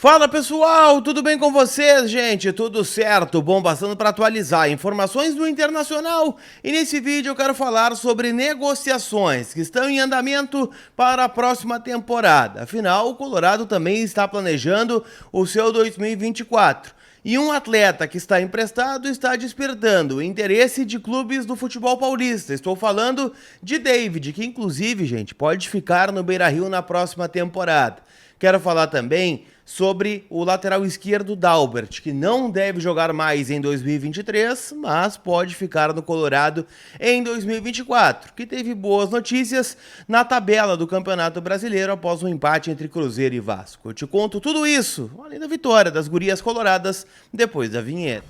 Fala pessoal, tudo bem com vocês, gente? Tudo certo? Bom, passando para atualizar informações do Internacional. E nesse vídeo eu quero falar sobre negociações que estão em andamento para a próxima temporada. Afinal, o Colorado também está planejando o seu 2024. E um atleta que está emprestado está despertando o interesse de clubes do futebol paulista. Estou falando de David, que inclusive, gente, pode ficar no Beira-Rio na próxima temporada. Quero falar também sobre o lateral esquerdo Dalbert, que não deve jogar mais em 2023, mas pode ficar no Colorado em 2024, que teve boas notícias na tabela do Campeonato Brasileiro após um empate entre Cruzeiro e Vasco. Eu te conto tudo isso, além da vitória das gurias coloradas, depois da vinheta.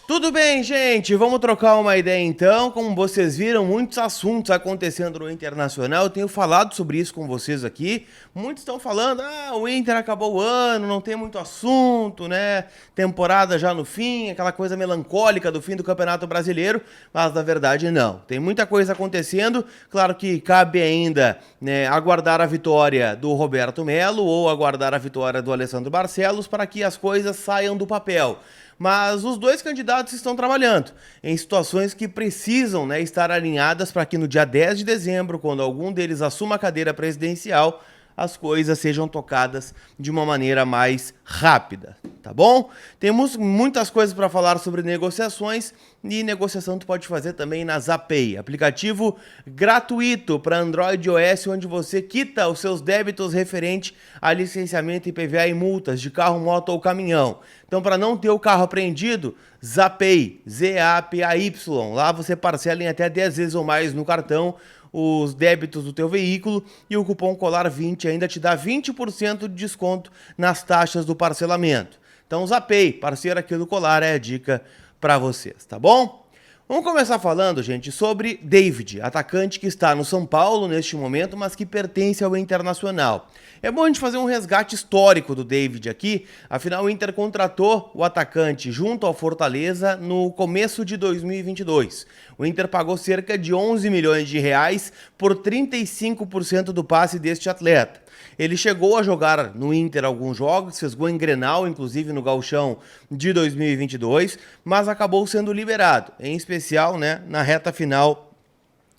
Tudo bem, gente? Vamos trocar uma ideia então. Como vocês viram, muitos assuntos acontecendo no Internacional. Eu tenho falado sobre isso com vocês aqui. Muitos estão falando, o Inter acabou o ano, não tem muito assunto, né? Temporada já no fim, aquela coisa melancólica do fim do Campeonato Brasileiro. Mas na verdade não. Tem muita coisa acontecendo. Claro que cabe ainda, né, aguardar a vitória do Roberto Melo ou aguardar a vitória do Alessandro Barcelos para que as coisas saiam do papel. Mas os dois candidatos estão trabalhando em situações que precisam, né, estar alinhadas para que no dia 10 de dezembro, quando algum deles assuma a cadeira presidencial, as coisas sejam tocadas de uma maneira mais rápida, tá bom? Temos muitas coisas para falar sobre negociações e negociação tu pode fazer também na Zapay, aplicativo gratuito para Android e iOS, onde você quita os seus débitos referente a licenciamento IPVA e multas de carro, moto ou caminhão. Então, para não ter o carro apreendido, Zapay, Z-A-P-A-Y, lá você parcela em até 10 vezes ou mais no cartão os débitos do teu veículo e o cupom COLAR20 ainda te dá 20% de desconto nas taxas do parcelamento. Então, Zapay, parceiro aqui do Colar, é a dica para vocês, tá bom? Vamos começar falando, gente, sobre David, atacante que está no São Paulo neste momento, mas que pertence ao Internacional. É bom a gente fazer um resgate histórico do David aqui, afinal o Inter contratou o atacante junto ao Fortaleza no começo de 2022. O Inter pagou cerca de 11 milhões de reais por 35% do passe deste atleta. Ele chegou a jogar no Inter alguns jogos, fez gol em Grenal, inclusive no Gauchão de 2022, mas acabou sendo liberado, em especial, né, na reta final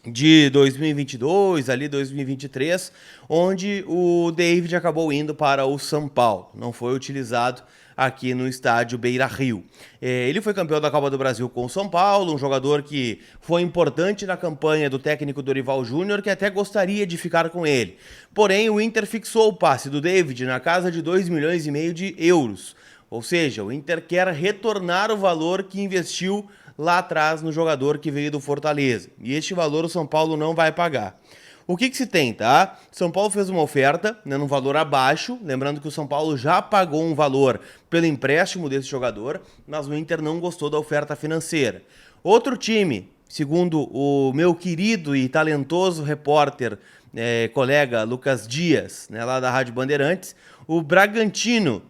de 2022, ali 2023, onde o David acabou indo para o São Paulo. Não foi utilizado aqui no estádio Beira-Rio. Ele foi campeão da Copa do Brasil com o São Paulo, um jogador que foi importante na campanha do técnico Dorival Júnior, que até gostaria de ficar com ele. Porém, o Inter fixou o passe do David na casa de 2,5 milhões de euros. Ou seja, o Inter quer retornar o valor que investiu lá atrás no jogador que veio do Fortaleza. E este valor o São Paulo não vai pagar. O que se tem, tá? São Paulo fez uma oferta, né, num valor abaixo, lembrando que o São Paulo já pagou um valor pelo empréstimo desse jogador, mas o Inter não gostou da oferta financeira. Outro time, segundo o meu querido e talentoso repórter, colega Lucas Dias, né, lá da Rádio Bandeirantes, o Bragantino,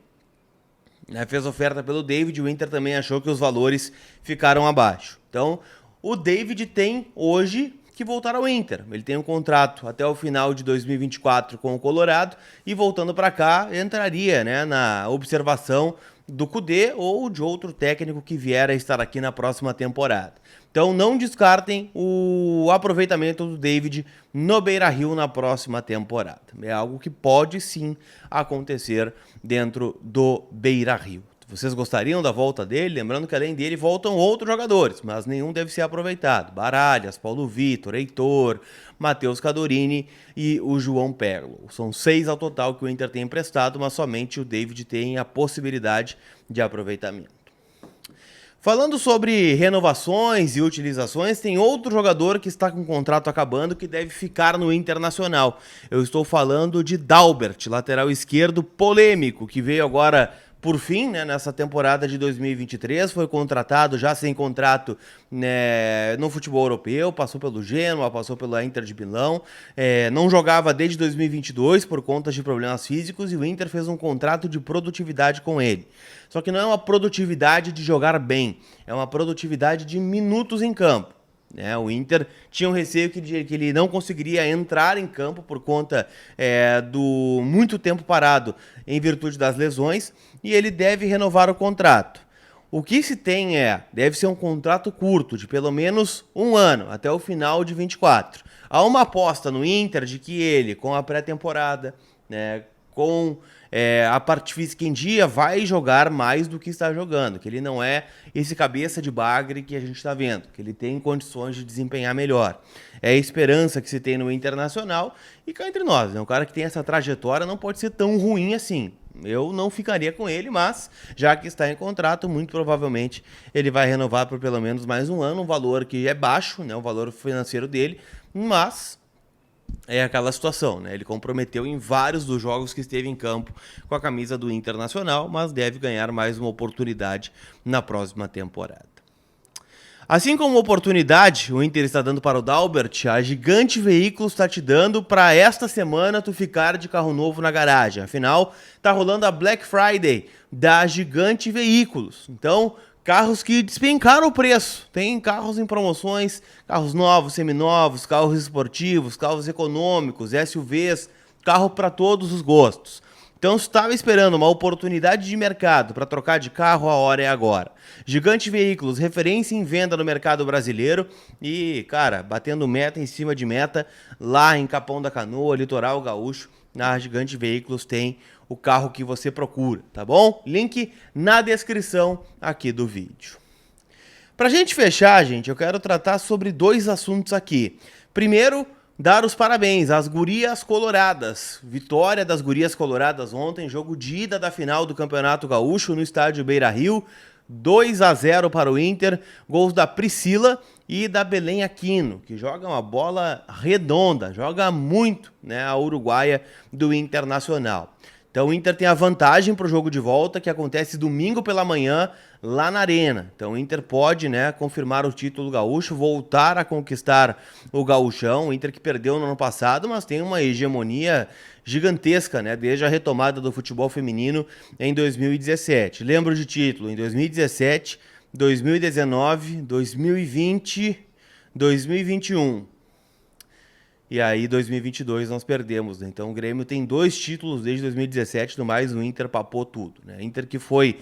né, fez oferta pelo David, o Inter também achou que os valores ficaram abaixo. Então, o David tem hoje que voltar ao Inter. Ele tem um contrato até o final de 2024 com o Colorado e voltando para cá entraria, né, na observação do Kudê ou de outro técnico que vier a estar aqui na próxima temporada. Então não descartem o aproveitamento do David no Beira-Rio na próxima temporada. É algo que pode sim acontecer dentro do Beira-Rio. Vocês gostariam da volta dele? Lembrando que além dele voltam outros jogadores, mas nenhum deve ser aproveitado. Baralhas, Paulo Vitor, Heitor, Matheus Cadorini e o João Perlo. São 6 ao total que o Inter tem emprestado, mas somente o David tem a possibilidade de aproveitamento. Falando sobre renovações e utilizações, tem outro jogador que está com o contrato acabando que deve ficar no Internacional. Eu estou falando de Dalbert, lateral esquerdo polêmico, que veio agora por fim, né, nessa temporada de 2023, foi contratado já sem contrato, né, no futebol europeu, passou pelo Genoa, passou pela Inter de Milão, não jogava desde 2022 por conta de problemas físicos e o Inter fez um contrato de produtividade com ele. Só que não é uma produtividade de jogar bem, é uma produtividade de minutos em campo. né? O Inter tinha um receio que ele não conseguiria entrar em campo por conta do muito tempo parado em virtude das lesões, e ele deve renovar o contrato. O que se tem deve ser um contrato curto, de pelo menos um ano, até o final de 24. Há uma aposta no Inter de que ele, com a pré-temporada, né, com a parte física em dia, vai jogar mais do que está jogando, que ele não é esse cabeça de bagre que a gente está vendo, que ele tem condições de desempenhar melhor. É a esperança que se tem no Internacional, e cá entre nós, né, um cara que tem essa trajetória não pode ser tão ruim assim. Eu não ficaria com ele, mas já que está em contrato, muito provavelmente ele vai renovar por pelo menos mais um ano, um valor que é baixo, né, o valor financeiro dele, mas é aquela situação, né? Ele comprometeu em vários dos jogos que esteve em campo com a camisa do Internacional, mas deve ganhar mais uma oportunidade na próxima temporada. Assim como oportunidade, o Inter está dando para o Dalbert, a Gigante Veículos está te dando para esta semana tu ficar de carro novo na garagem. Afinal, tá rolando a Black Friday da Gigante Veículos. Então, carros que despencaram o preço. Tem carros em promoções, carros novos, seminovos, carros esportivos, carros econômicos, SUVs, carro para todos os gostos. Então, se estava esperando uma oportunidade de mercado para trocar de carro, a hora é agora. Gigante Veículos, referência em venda no mercado brasileiro e, cara, batendo meta em cima de meta lá em Capão da Canoa, Litoral Gaúcho, na Gigante Veículos tem o carro que você procura, tá bom? Link na descrição aqui do vídeo. Pra gente fechar, gente, eu quero tratar sobre dois assuntos aqui. Primeiro, dar os parabéns às Gurias Coloradas. Vitória das Gurias Coloradas ontem, jogo de ida da final do Campeonato Gaúcho no estádio Beira-Rio. 2-0 para o Inter, gols da Priscila e da Belém Aquino, que joga uma bola redonda, joga muito, né, a uruguaia do Internacional. Então o Inter tem a vantagem para o jogo de volta, que acontece domingo pela manhã, lá na Arena. Então o Inter pode, né, confirmar o título gaúcho, voltar a conquistar o gauchão. O Inter que perdeu no ano passado, mas tem uma hegemonia gigantesca, né, desde a retomada do futebol feminino em 2017. Lembro de título em 2017, 2019, 2020, 2021. E aí, 2022, nós perdemos, né? Então, o Grêmio tem 2 títulos desde 2017, no mais o Inter papou tudo, né? Inter que foi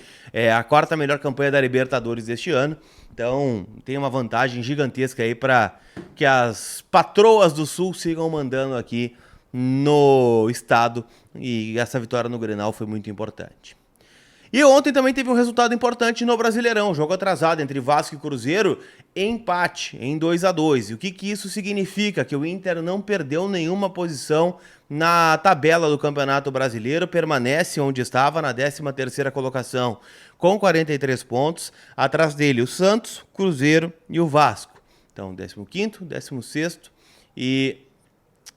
a quarta melhor campanha da Libertadores deste ano. Então, tem uma vantagem gigantesca aí para que as patroas do Sul sigam mandando aqui no estado. E essa vitória no Grenal foi muito importante. E ontem também teve um resultado importante no Brasileirão, jogo atrasado entre Vasco e Cruzeiro, empate em 2-2. E o que isso significa? Que o Inter não perdeu nenhuma posição na tabela do Campeonato Brasileiro, permanece onde estava, na 13ª colocação, com 43 pontos. Atrás dele o Santos, Cruzeiro e o Vasco. Então, 15º, 16º e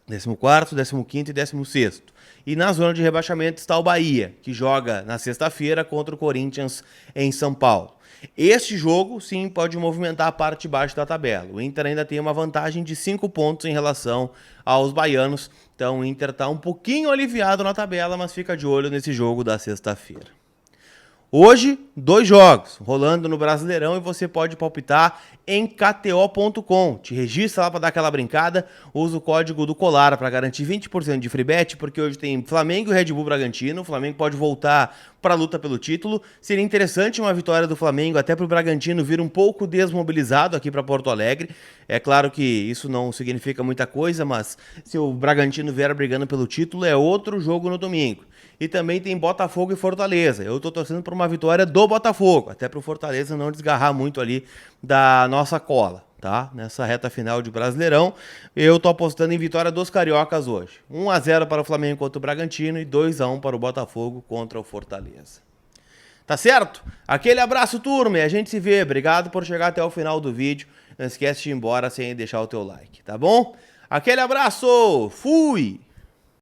14º, 15º e 16º. E na zona de rebaixamento está o Bahia, que joga na sexta-feira contra o Corinthians em São Paulo. Este jogo, sim, pode movimentar a parte de baixo da tabela. O Inter ainda tem uma vantagem de 5 pontos em relação aos baianos. Então o Inter está um pouquinho aliviado na tabela, mas fica de olho nesse jogo da sexta-feira. Hoje, 2 jogos rolando no Brasileirão e você pode palpitar em KTO.com. Te registra lá para dar aquela brincada, usa o código do Colar para garantir 20% de free bet, porque hoje tem Flamengo e Red Bull Bragantino. O Flamengo pode voltar para a luta pelo título. Seria interessante uma vitória do Flamengo até para o Bragantino vir um pouco desmobilizado aqui para Porto Alegre. É claro que isso não significa muita coisa, mas se o Bragantino vier brigando pelo título, é outro jogo no domingo. E também tem Botafogo e Fortaleza. Eu tô torcendo por uma vitória do Botafogo, até pro Fortaleza não desgarrar muito ali da nossa cola, tá? Nessa reta final de Brasileirão, eu tô apostando em vitória dos cariocas hoje. 1-0 para o Flamengo contra o Bragantino e 2-1 para o Botafogo contra o Fortaleza. Tá certo? Aquele abraço, turma, e a gente se vê. Obrigado por chegar até o final do vídeo. Não esquece de ir embora sem deixar o teu like, tá bom? Aquele abraço! Fui!